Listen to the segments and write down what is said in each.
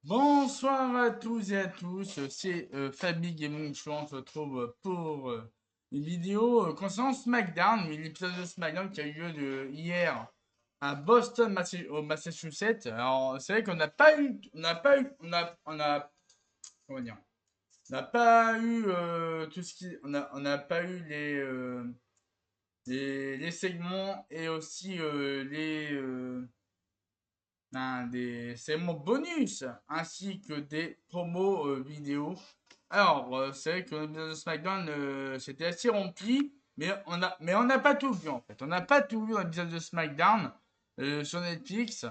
Bonsoir à tous et à tous, c'est Fabi Gaming Show, on se retrouve pour une vidéo concernant SmackDown, oui, l'épisode de SmackDown qui a eu lieu hier à Boston, au Massachusetts. Alors c'est vrai qu'on n'a pas eu, on n'a pas eu, on a, comment dire, on n'a pas eu tout ce qui, on n'a pas eu les segments et aussi des segments bonus ainsi que des promos vidéo. Alors, c'est vrai que l'épisode de SmackDown c'était assez rempli, mais on n'a pas tout vu en fait. On n'a pas tout vu dans l'épisode de SmackDown sur Netflix.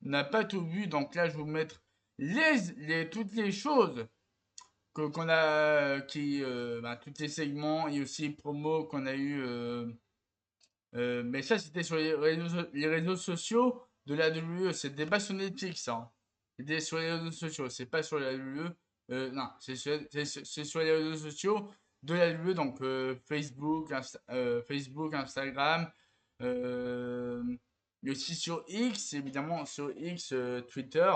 On n'a pas tout vu, donc là je vais vous mettre toutes les choses qu'on a, toutes les segments et aussi les promos qu'on a eu mais ça, c'était sur les réseaux sociaux de la WWE. C'était pas sur Netflix, hein. C'était sur les réseaux sociaux. C'est pas sur la WWE. Non, c'est sur les réseaux sociaux de la WWE. Donc Facebook, Instagram. Euh, mais aussi sur X, évidemment, sur X, Twitter.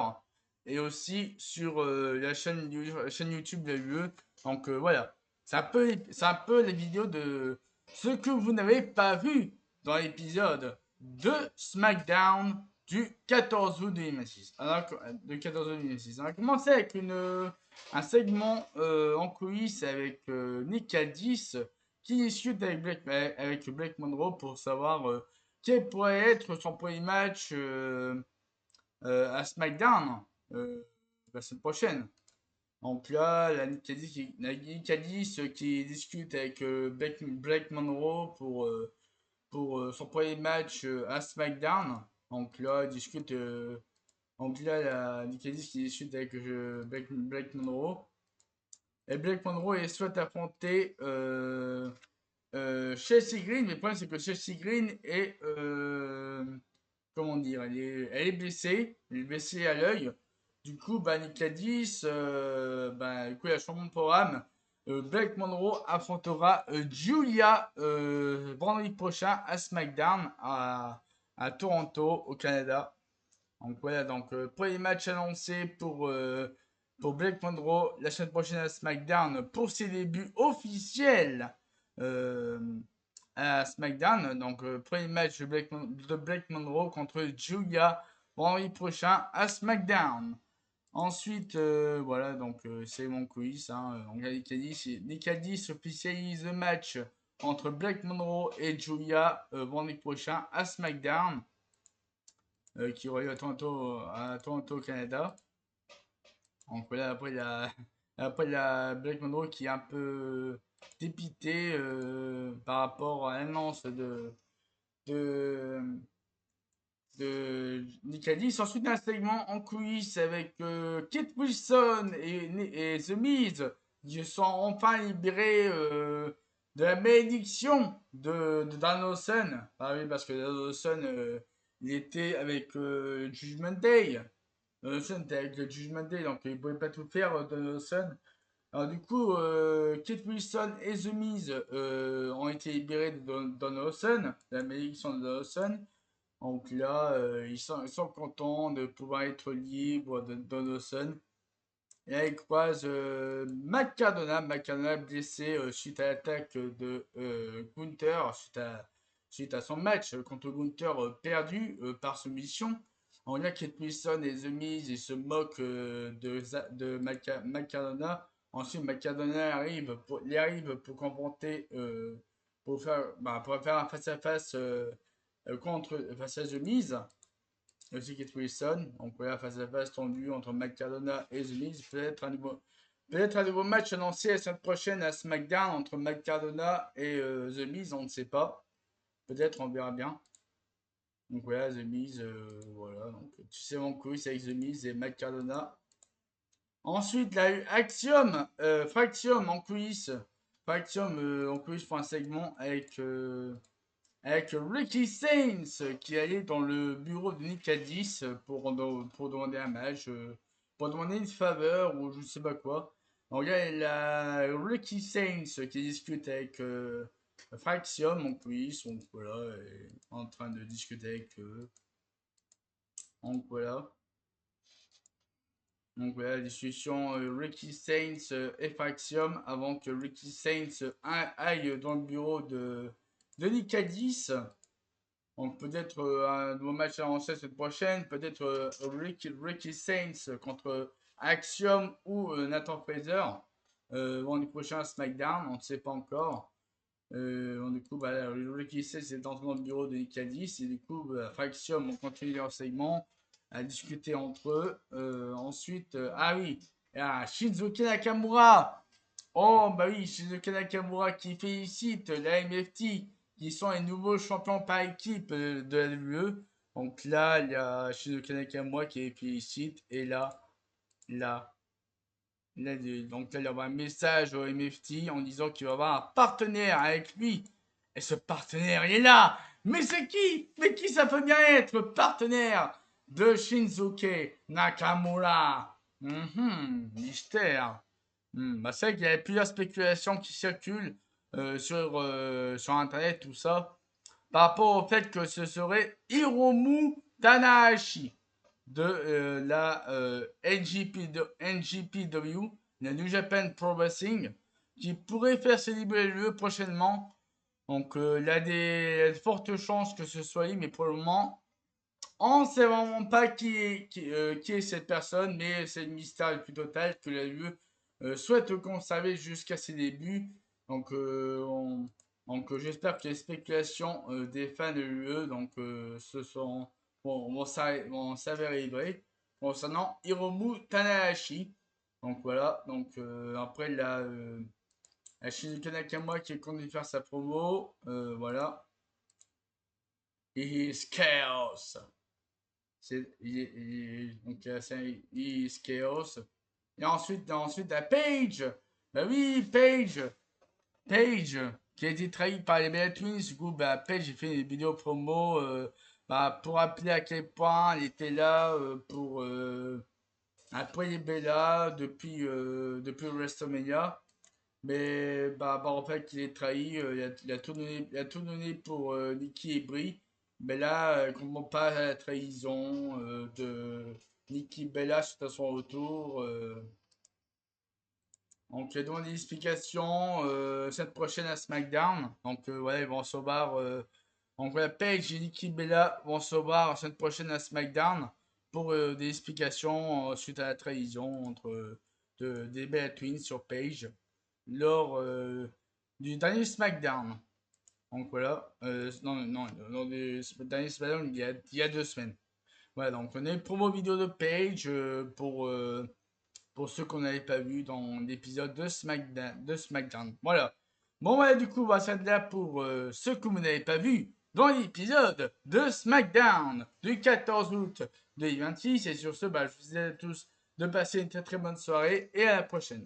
Et aussi sur la chaîne YouTube de la WWE. Donc voilà. C'est un peu les vidéos de ce que vous n'avez pas vu dans l'épisode de SmackDown du 14 août 2006. On a commencé avec un segment en coulisses avec Nick Aldis qui discute avec Blake Monroe pour savoir quel pourrait être son premier match à SmackDown la semaine prochaine. Donc là, Nick Aldis qui discute avec Blake Monroe pour son premier match à SmackDown. Donc là, il discute. Donc là, Nick Aldis qui discute avec Blake Monroe. Et Blake Monroe est souhaite affronter Chelsea Green. Mais le problème, c'est que Chelsea Green est. Comment dire, elle est blessée. Elle est blessée à l'œil. Du coup, Nick Aldis, du coup, il a changement de programme. Blake Monroe affrontera Julia vendredi prochain à SmackDown à Toronto, au Canada. Donc voilà, donc premier match annoncé pour Blake Monroe la semaine prochaine à SmackDown pour ses débuts officiels euh, à SmackDown. Donc premier match de Blake Monroe contre Julia vendredi prochain à SmackDown. Ensuite, voilà, donc c'est mon quiz. Hein, donc Nick Aldis officialise le match entre Blake Monroe et Julia vendredi prochain à SmackDown, qui aura lieu à Toronto, au Canada. Donc voilà, après, il y a Blake Monroe qui est un peu dépité par rapport à l'annonce de, de Nick Aldis. Ensuite, un segment en coulisses avec Kate Wilson et The Miz qui sont enfin libérés de la malédiction de Dan Lawson. Ah oui, parce que Dan Lawson, il était avec Judgment Day. Dan Lawson était avec le Judgment Day, donc il ne pouvait pas tout faire, Dan Lawson. Alors du coup, Kate Wilson et The Miz ont été libérés de Dan Lawson, de la malédiction de Dan Lawson. Donc là, ils sont contents de pouvoir être libres de Dawson. Et là, ils croisent Matt Cardona. Matt Cardona blessé suite à l'attaque de Gunther, suite à son match contre Gunther perdu par soumission. On a Kate Wilson et The Miz, ils se moquent de Matt Cardona. Ensuite, Matt Cardona arrive pour confronter, pour faire un face-à-face face à The Miz, aussi Kate Wilson. Donc voilà, face à face tendu entre McCardona et The Miz. Peut-être un nouveau match annoncé la semaine prochaine à SmackDown entre McCardona et The Miz, on ne sait pas. Peut-être, on verra bien. Donc voilà, The Miz, voilà. Donc tu sais mon quiz avec The Miz et McCardona. Ensuite, il y a eu Fraxium en quiz. Fraxium en quiz pour un segment avec Ricky Saints qui allait dans le bureau de Nick Aldis pour demander un match, pour demander une faveur ou je sais pas quoi. Donc là, il y a Ricky Saints qui discute avec Fraxium, donc oui, ils sont voilà, en train de discuter avec eux. Donc voilà. Donc voilà, la discussion Ricky Saints et Faxium avant que Ricky Saints aille dans le bureau de Nick Aldis. Donc peut-être un nouveau match annoncé cette prochaine, peut-être Ricky Saints contre Axiom ou Nathan Fraser vendredi prochain à SmackDown, on ne sait pas encore. Du coup, bah, Ricky Saints est dans le bureau de Nick Aldis et du coup, bah, Axiom ont continué leur segment à discuter entre eux. Ensuite, ah oui, Shinsuke Nakamura. Oh, bah oui, Shinsuke Nakamura qui félicite la MFT qui sont les nouveaux champions par équipe de la WWE. Donc là, il y a Shinsuke Nakamura qui les félicite. Et là, donc là, il y aura un message au MFT en disant qu'il va avoir un partenaire avec lui. Et ce partenaire, il est là. Mais c'est qui? Mais qui ça peut bien être, partenaire de Shinsuke Nakamura? Mystère. Bah c'est vrai qu'il y avait plusieurs spéculations qui circulent sur Internet, tout ça, par rapport au fait que ce serait Hiromu Tanahashi de la NGPW, la New Japan Pro Wrestling, qui pourrait faire ses débuts prochainement. Donc il y a des fortes chances que ce soit lui, mais pour le moment, on ne sait vraiment pas qui est cette personne, mais c'est le mystère le plus total que la UE souhaite conserver jusqu'à ses débuts. Donc, j'espère que les spéculations des fans de l'UE vont s'avérer vraies concernant Hiromu Tanahashi. Donc voilà, donc après la Shinsuke Nakamura qui est connu de faire sa promo, voilà. He is chaos. Donc c'est is chaos. Et ensuite à Page. Bah oui, Page, qui a été trahi par les Bella Twins. Du coup, bah, Page, j'ai fait une vidéo promo bah, pour rappeler à quel point elle était là pour appuyer Bella depuis WrestleMania. Mais bah, en fait, il est trahi. Il a tout donné pour Nikki et Brie. Mais là, ne comprend pas la trahison de Nikki Bella suite à son retour. Donc, il a demandé des explications cette prochaine à SmackDown. Donc, voilà, ils vont se voir. Donc, voilà, Paige et Nikki Bella vont se voir la semaine prochaine à SmackDown pour des explications suite à la trahison des Bella Twins sur Paige lors du dernier SmackDown. Donc voilà, non, lors du dernier SmackDown il y a 2 semaines. Voilà, donc on a une promo vidéo de Paige pour ceux qu'on n'avait pas vu dans l'épisode de SmackDown. Voilà. Bon, voilà, du coup, bah, ça là pour ceux que vous n'avez pas vu dans l'épisode de SmackDown du 14 août 2026. Et sur ce, bah, je vous dis à tous de passer une très très bonne soirée et à la prochaine.